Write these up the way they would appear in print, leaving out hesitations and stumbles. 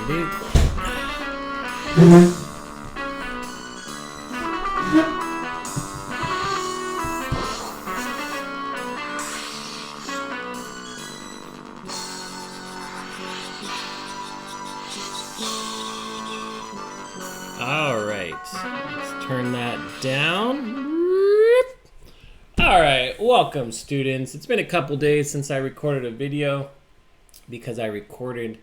All right, let's turn that down. All right, welcome students. It's been a couple days since I recorded a video because I recorded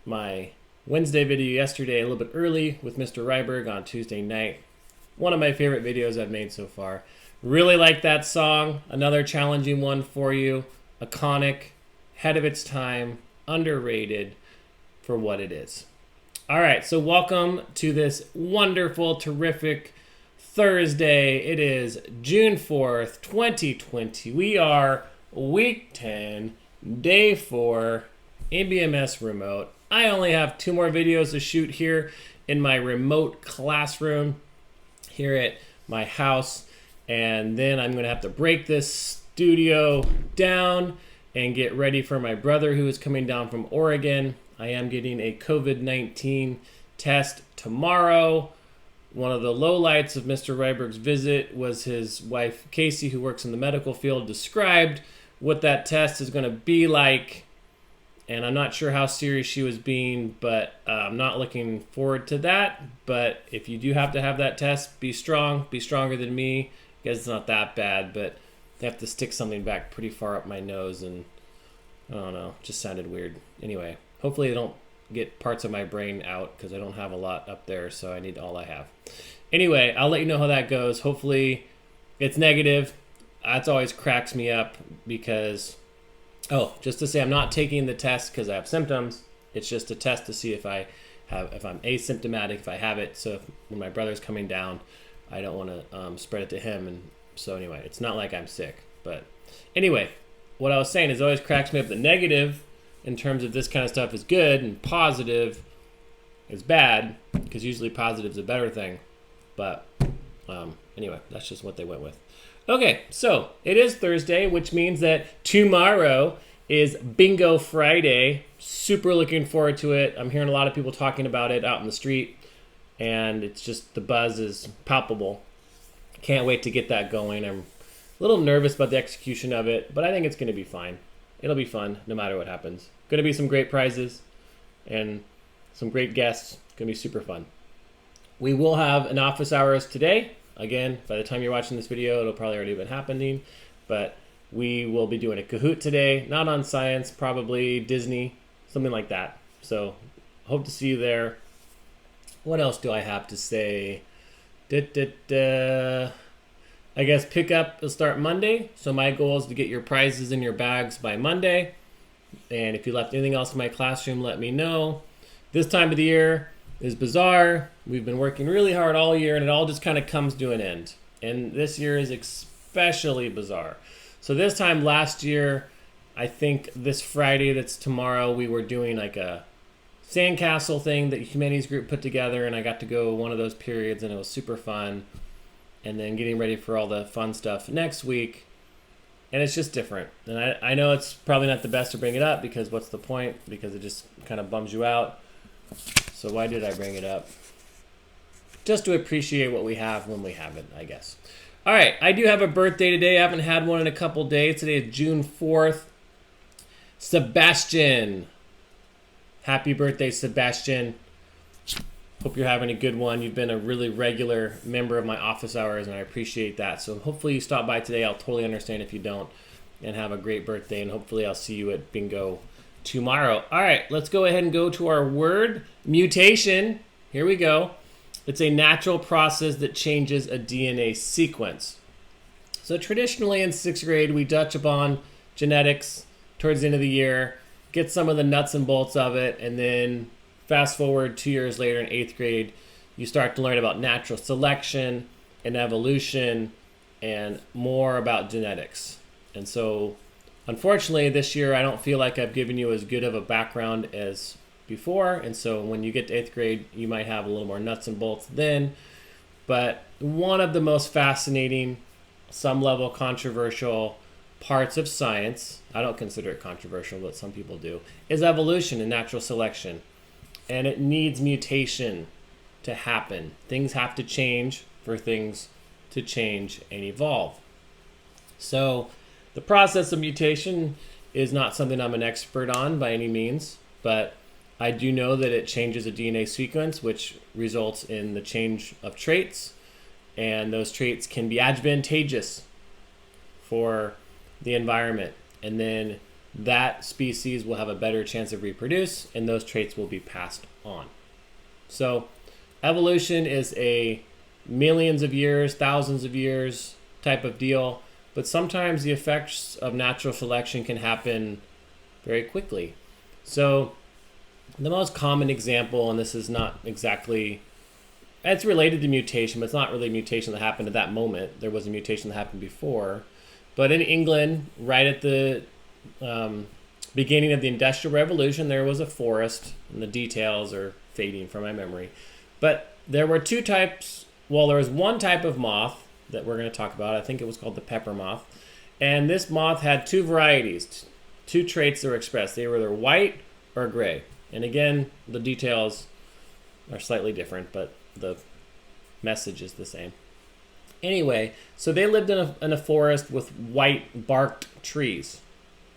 my Wednesday video yesterday a little bit early with Mr. Ryberg on Tuesday night. One of my favorite videos I've made so far. Really like that song. Another challenging one for you. Iconic, ahead of its time, underrated for what it is. All right, so welcome to this wonderful, terrific Thursday. It is June 4th, 2020. We are week 10, day 4, ABMS remote. I only have 2 more videos to shoot here in my remote classroom here at my house. And then I'm gonna have to break this studio down and get ready for my brother who is coming down from Oregon. I am getting a COVID-19 test tomorrow. One of the lowlights of Mr. Ryberg's visit was his wife, Casey, who works in the medical field, described what that test is going to be like. And I'm not sure how serious she was being, but I'm not looking forward to that. But if you do have to have that test, be strong, be stronger than me. I guess it's not that bad, but they have to stick something back pretty far up my nose, and I don't know, it just sounded weird. Anyway, hopefully they don't get parts of my brain out because I don't have a lot up there, so I need all I have. Anyway, I'll let you know how that goes. Hopefully it's negative. That always cracks me up because, just to say I'm not taking the test because I have symptoms. It's just a test to see if I'm asymptomatic, if I have it. So when my brother's coming down, I don't want to spread it to him. And so anyway, it's not like I'm sick. But anyway, what I was saying is it always cracks me up. The negative in terms of this kind of stuff is good and positive is bad, because usually positive is a better thing. But anyway, that's just what they went with. Okay, so it is Thursday, which means that tomorrow is Bingo Friday. Super looking forward to it. I'm hearing a lot of people talking about it out in the street, and it's just, the buzz is palpable. Can't wait to get that going. I'm a little nervous about the execution of it, but I think it's going to be fine. It'll be fun no matter what happens. Going to be some great prizes and some great guests. Going to be super fun. We will have an office hours today. Again, by the time you're watching this video, it'll probably already have been happening. But we will be doing a Kahoot today. Not on science, probably Disney, something like that. So hope to see you there. What else do I have to say? I guess pickup will start Monday. So my goal is to get your prizes in your bags by Monday. And if you left anything else in my classroom, let me know. This time of the year is bizarre. We've been working really hard all year, and it all just kind of comes to an end. And this year is especially bizarre. So this time last year, I think this Friday, that's tomorrow, we were doing like a sandcastle thing that the humanities group put together, and I got to go one of those periods, and it was super fun. And then getting ready for all the fun stuff next week. And it's just different. And I know it's probably not the best to bring it up, because what's the point? Because it just kind of bums you out. So why did I bring it up? Just to appreciate what we have when we have it, I guess. All right, I do have a birthday today. I haven't had one in a couple days. Today is June 4th. Sebastian. Happy birthday, Sebastian. Hope you're having a good one. You've been a really regular member of my office hours, and I appreciate that. So hopefully you stop by today. I'll totally understand if you don't. And have a great birthday, and hopefully I'll see you at Bingo tomorrow. All right, let's go ahead and go to our word. Mutation. Here we go. It's a natural process that changes a DNA sequence. So traditionally in 6th grade, we touch upon genetics towards the end of the year, get some of the nuts and bolts of it, and then fast forward 2 years later in 8th grade, you start to learn about natural selection and evolution and more about genetics. And so, unfortunately, this year I don't feel like I've given you as good of a background as before. And so when you get to 8th grade, you might have a little more nuts and bolts then. But one of the most fascinating, some level controversial parts of science, I don't consider it controversial, but some people do, is evolution and natural selection. and it needs mutation to happen. Things have to change for things to change and evolve. So the process of mutation is not something I'm an expert on by any means, but I do know that it changes a DNA sequence, which results in the change of traits, and those traits can be advantageous for the environment. And then that species will have a better chance of reproduce, and those traits will be passed on. So evolution is a millions of years, thousands of years type of deal, but sometimes the effects of natural selection can happen very quickly. So the most common example, and this is not exactly, it's related to mutation, but it's not really a mutation that happened at that moment. There was a mutation that happened before. But in England, right at the beginning of the Industrial Revolution, there was a forest, and the details are fading from my memory. But there were two types, well, there was one type of moth that we're going to talk about. I think it was called the pepper moth. And this moth had two varieties, two traits that were expressed. They were either white or gray. And again, the details are slightly different, but the message is the same. Anyway, so they lived in a forest with white barked trees.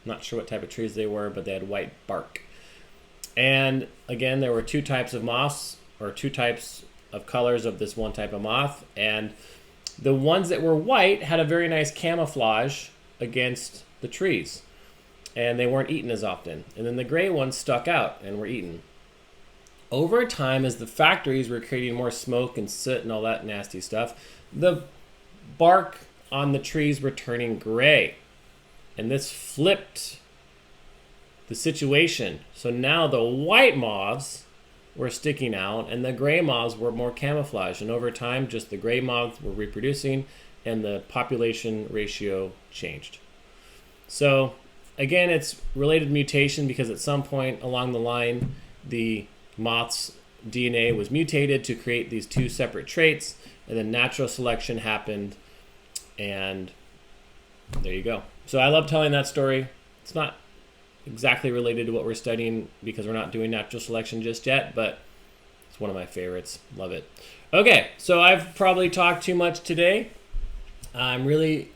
Not sure what type of trees they were, but they had white bark. And again, there were two types of moths, or two types of colors of this one type of moth. And the ones that were white had a very nice camouflage against the trees, and they weren't eaten as often. And then the gray ones stuck out and were eaten. Over time, as the factories were creating more smoke and soot and all that nasty stuff, the bark on the trees were turning gray. And this flipped the situation. So now the white moths were sticking out and the gray moths were more camouflaged. And over time, just the gray moths were reproducing and the population ratio changed. So again, it's related to mutation because at some point along the line, the moth's DNA was mutated to create these two separate traits, and then natural selection happened, and there you go. So I love telling that story. It's not exactly related to what we're studying because we're not doing natural selection just yet, but it's one of my favorites. Love it. Okay, so I've probably talked too much today. I'm really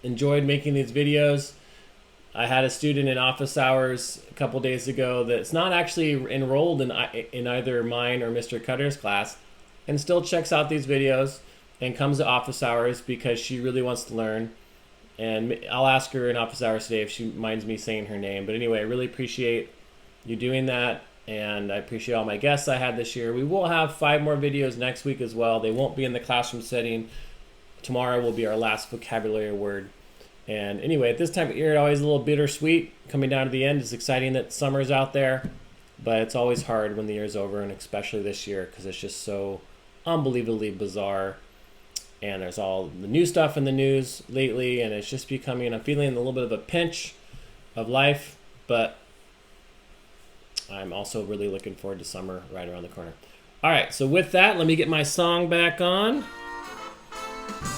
enjoyed making these videos. I had a student in office hours a couple days ago that's not actually enrolled in either mine or Mr. Cutter's class and still checks out these videos and comes to office hours because she really wants to learn. And I'll ask her in office hours today if she minds me saying her name. But anyway, I really appreciate you doing that, and I appreciate all my guests I had this year. We will have 5 more videos next week as well. They won't be in the classroom setting. Tomorrow will be our last vocabulary word. And anyway, at this time of year, it's always a little bittersweet coming down to the end. It's exciting that summer's out there, but it's always hard when the year's over, and especially this year because it's just so unbelievably bizarre. And there's all the new stuff in the news lately, and it's just becoming, I'm feeling a little bit of a pinch of life, but I'm also really looking forward to summer right around the corner. All right, so with that, let me get my song back on.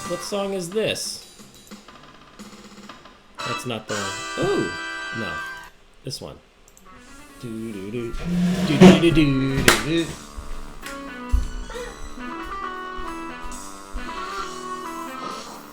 What song is this? That's not the one. Ooh, no, this one. Do do do do do do do do.